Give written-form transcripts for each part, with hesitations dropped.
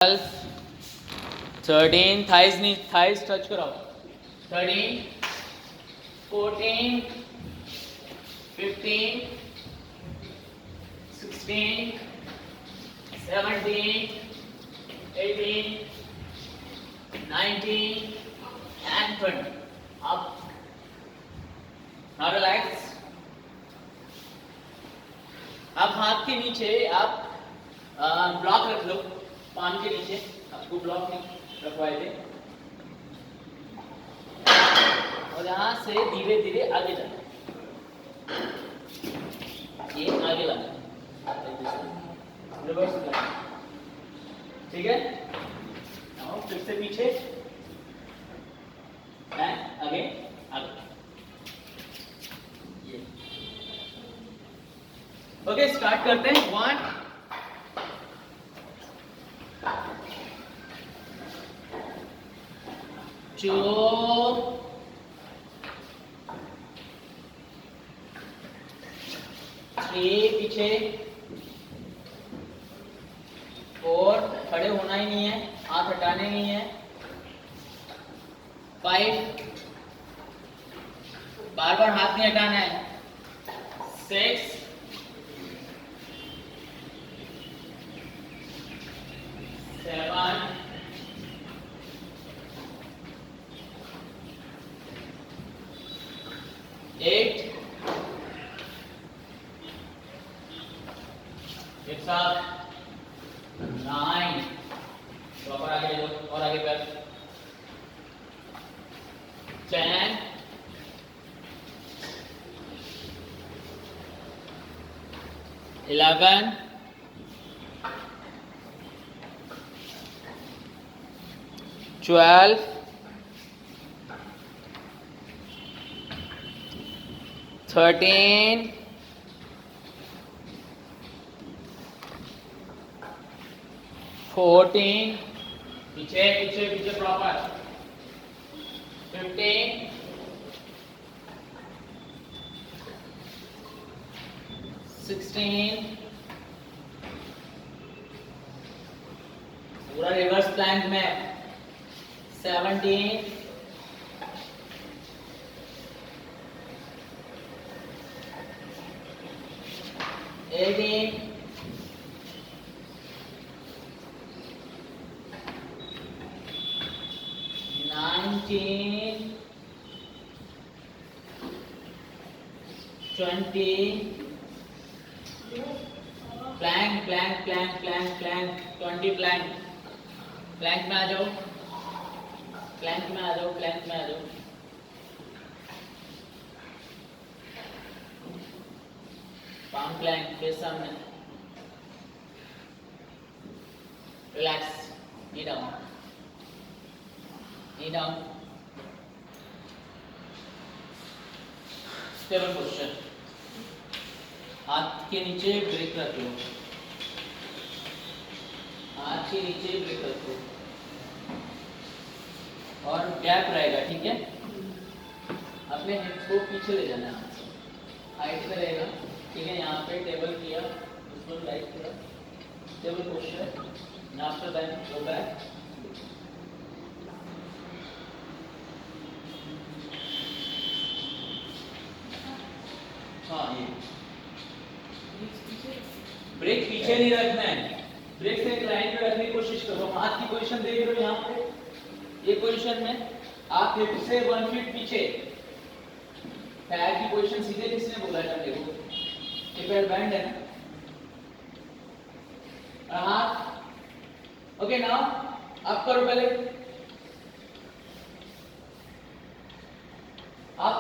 12, 13, thighs touch कराओ. 13, 14, 15, 16, 17, 18, 19 and 20. Up. Now relax. अब हाथ के नीचे आप ब्लॉक रख लो. पान के नीचे आपको ब्लॉक नहीं रखवाए थे और यहाँ से धीरे धीरे आगे जाना. ये आगे लाना, रिवर्स करना. ठीक है. now फिर से पीछे आगे आगे. ये ओके. स्टार्ट करते हैं. 1 2 3 पीछे 4 खड़े होना ही नहीं है, हाथ हटाने नहीं है. 5 बार बार हाथ नहीं हटाना है. 6 7 8 एक साथ 9 प्रॉपर आगे ले लो और आगे कर. 10 11 12 13 14 पीछे पीछे पीछे प्रॉपर. 15 16 पूरा रिवर्स प्लैंक में. 17 18 19 20 plank plank plank plank plank 20 plank. Plank में आ जाओ. प्लैंक में आ जाओ. प्लैंक में आ जाओ. पाम प्लैंक के सामने. Relax. Knee down. Knee down. Stable posture. हाथ के नीचे ब्रेक रख लो. हाथ के नीचे ब्रेक रखो और गैप रहेगा. ठीक है. अपने हिप्स को पीछे ले जाना है. हाइट में रहेगा. ठीक है. यहाँ पे टेबल किया, उसको लाइक किया. Table posture. After that go back. हाँ, ये ब्रेक पीछे नहीं रखना है. ब्रेक से इंक्लाइन पे रखने की कोशिश करो. हाथ की पोजीशन देख लो. यहाँ पे ये पोजीशन में आप हिप से 1 फीट पीछे. पैर की पोजीशन सीधे किसने बोला है? देखो ये पैर बैंड है ना. हाथ ओके. नाउ आप करो पहले. आप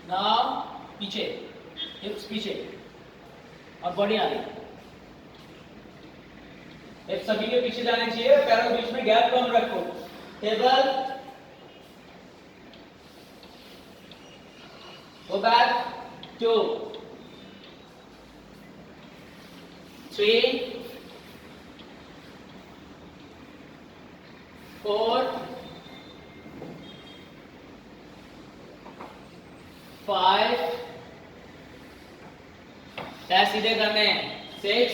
नाउ पीछे. हिप्स पीछे और बॉडी आगे. हिप्स सभी के पीछे जाने चाहिए. पैरों के बीच में गैप कम रखो. टेबल. Go back. 2 3 4 5 पैर सीधे करने हैं. 6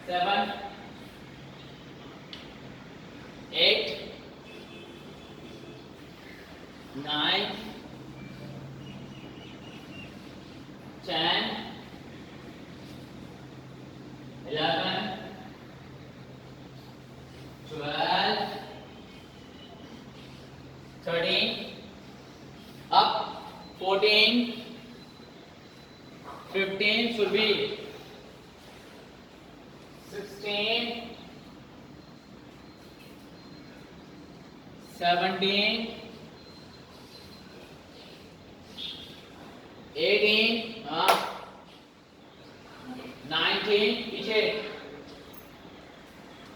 7 8 9 10 11 12 13 up 14 15 should be 16 17 18 19 पीछे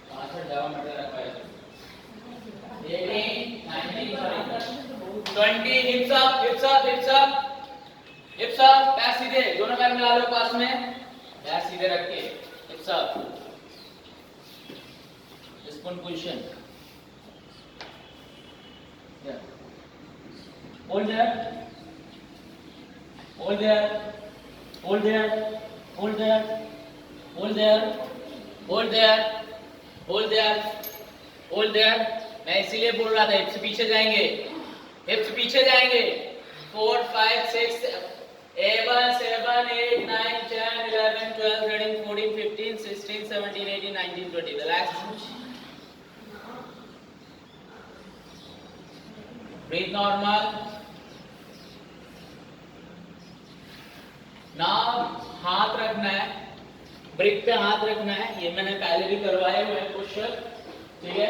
पांचट जावा मत रखा है 18 19 sorry 20 हिप्स up हिप्स up हिप्स up हिप्स up पैर सीधे दोनों पैर मिला लो पास में पैर सीधे रख के हिप्स up spoon position hold there hold there hold there hold there hold there hold there hold there hold there मैं इसीलिए बोल रहा था हिप्स पीछे जाएंगे हिप्स पीछे जाएंगे 4 5 6 7 8 9 10 11 12 13 14 15 16 17 18 19 20 relax breathe normal now हाथ रखना है ब्रिक पे हाथ रखना है ये मैंने पहले भी करवाए हुए हैं पुशअप ठीक है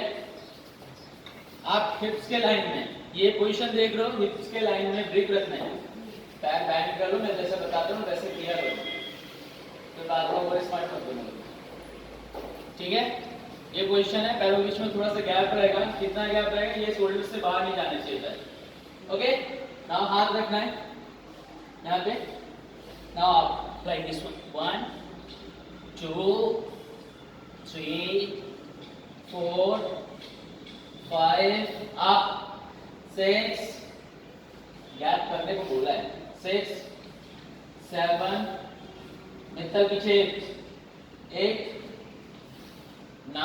आप हिप्स के लाइन में ये पोजीशन देख रहे हो हिप्स के लाइन में ब्रिक रखना है पैर बैंड कर लो मैं जैसे बताता हूँ वैसे किया करो तो बाद में ओवर स्मार्ट मत बनो ठीक है ये पोजीशन है पैरों के बीच में थोड़ा सा गैप रहेगा कितना गैप रहेगा ये शोल्डर से बाहर नहीं जाने चाहिए ओके नाउ हाथ रखना है यहाँ पे नाउ आप like this one 2 3 4 5 up 6 gap करने को बोला है 6 7 मित्तल पीछे 8 9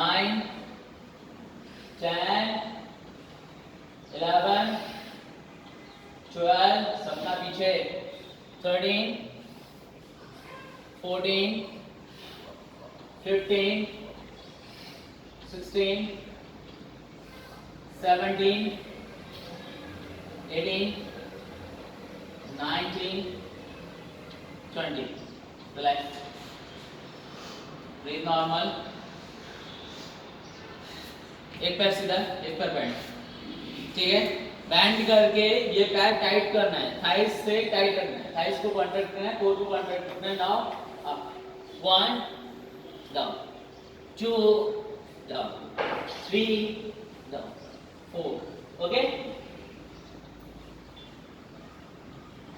10 11 12 सबका पीछे 13 14 15 16 17 18 19 20 relax breathe normal एक पैर सीधा एक पैर बैंड ठीक है बैंड करके ये पैर टाइट करना है थाइस से टाइट रखना है थाइस को कॉन्ट्रैक्ट करना है कोर को कॉन्ट्रैक्ट करना है now up 1 down 2 down 3 down 4 okay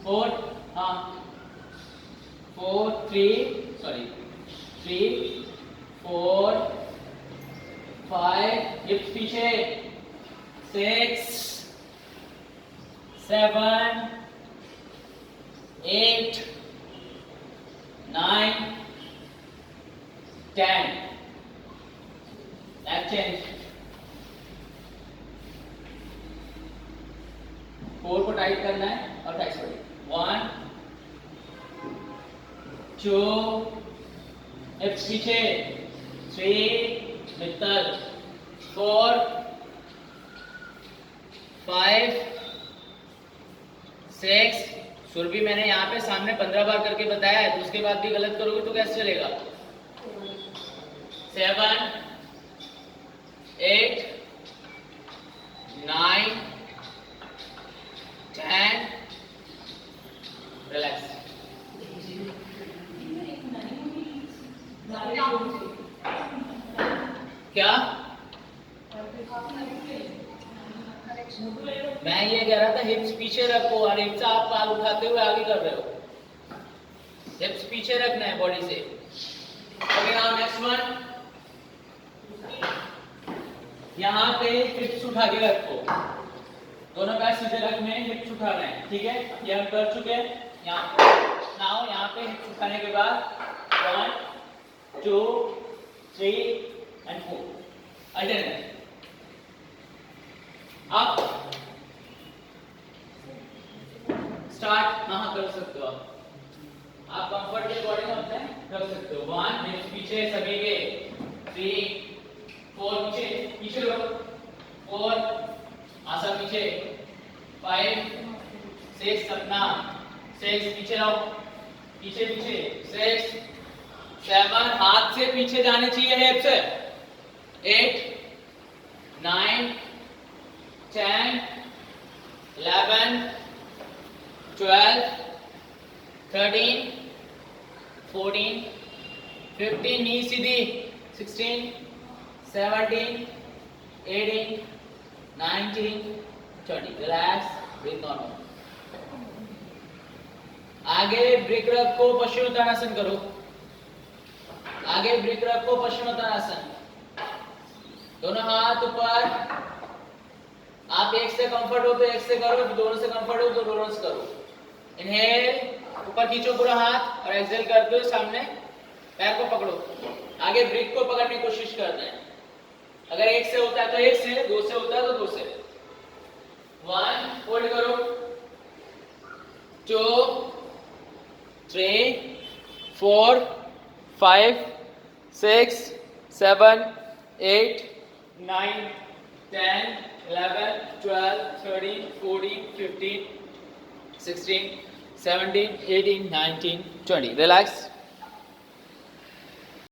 4 हाँ 4 3 सॉरी 3 4 5 हिप्स पीछे 6 7 8 9 10 Left change 4 को टाइट करना है और टाइट करिए 1 2 हिप्स पीछे 3 मित्तल 4 5 6 सुरभि मैंने यहाँ पे सामने 15 बार करके बताया है तो उसके बाद भी गलत करोगे तो कैसे चलेगा 7 8 9 10 रिलैक्स क्या मैं ये कह रहा था हिप्स पीछे रखो और हिप्स आप पाल उठाते हुए आगे कर रहे हो हिप्स पीछे रखना है बॉडी से ओके नाउ नेक्स्ट वन यहाँ पे हिप्स उठा के रखो दोनों पैर सीधे रखने हिप्स उठाना है ठीक है ये हम कर चुके हैं यहाँ नाउ यहाँ पे हिप्स उठाने के बाद 1 2 3 and 4 alternate. आप स्टार्ट कहाँ कर सकते हो आप कंफर्ट के अकॉर्डिंग होते हैं कर सकते हो 1 नेक्स्ट पीछे सभी के 3 4 पीछे रहो 4 आशा पीछे 5 6 सपना 6 पीछे रहो पीछे 6 7 हाथ से पीछे जाने चाहिए हिप से 8 9 10 11 12 13 14 15 नी सीधी 16 17 18 19 20 रिलैक्स ब्रीथ नॉर्मल आगे ब्रेक रखो पश्चिमोत्तानासन करो आगे ब्रेक रखो पश्चिमोत्तानासन दोनों हाथ ऊपर आप एक से कंफर्ट हो तो एक से करो दोनों से कंफर्ट हो तो दोनों से करो इनहेल ऊपर खींचो पूरा हाथ और एक्सहेल करते हुए सामने पैर को पकड़ो आगे ब्रेक को पकड़ने की कोशिश करते हैं अगर एक से होता है तो एक से दो से होता है तो दो से 1 होल्ड करो 2 3 4 5 6 7 8 9 10 11 12 13 14 15 16 17 18 19 20 relax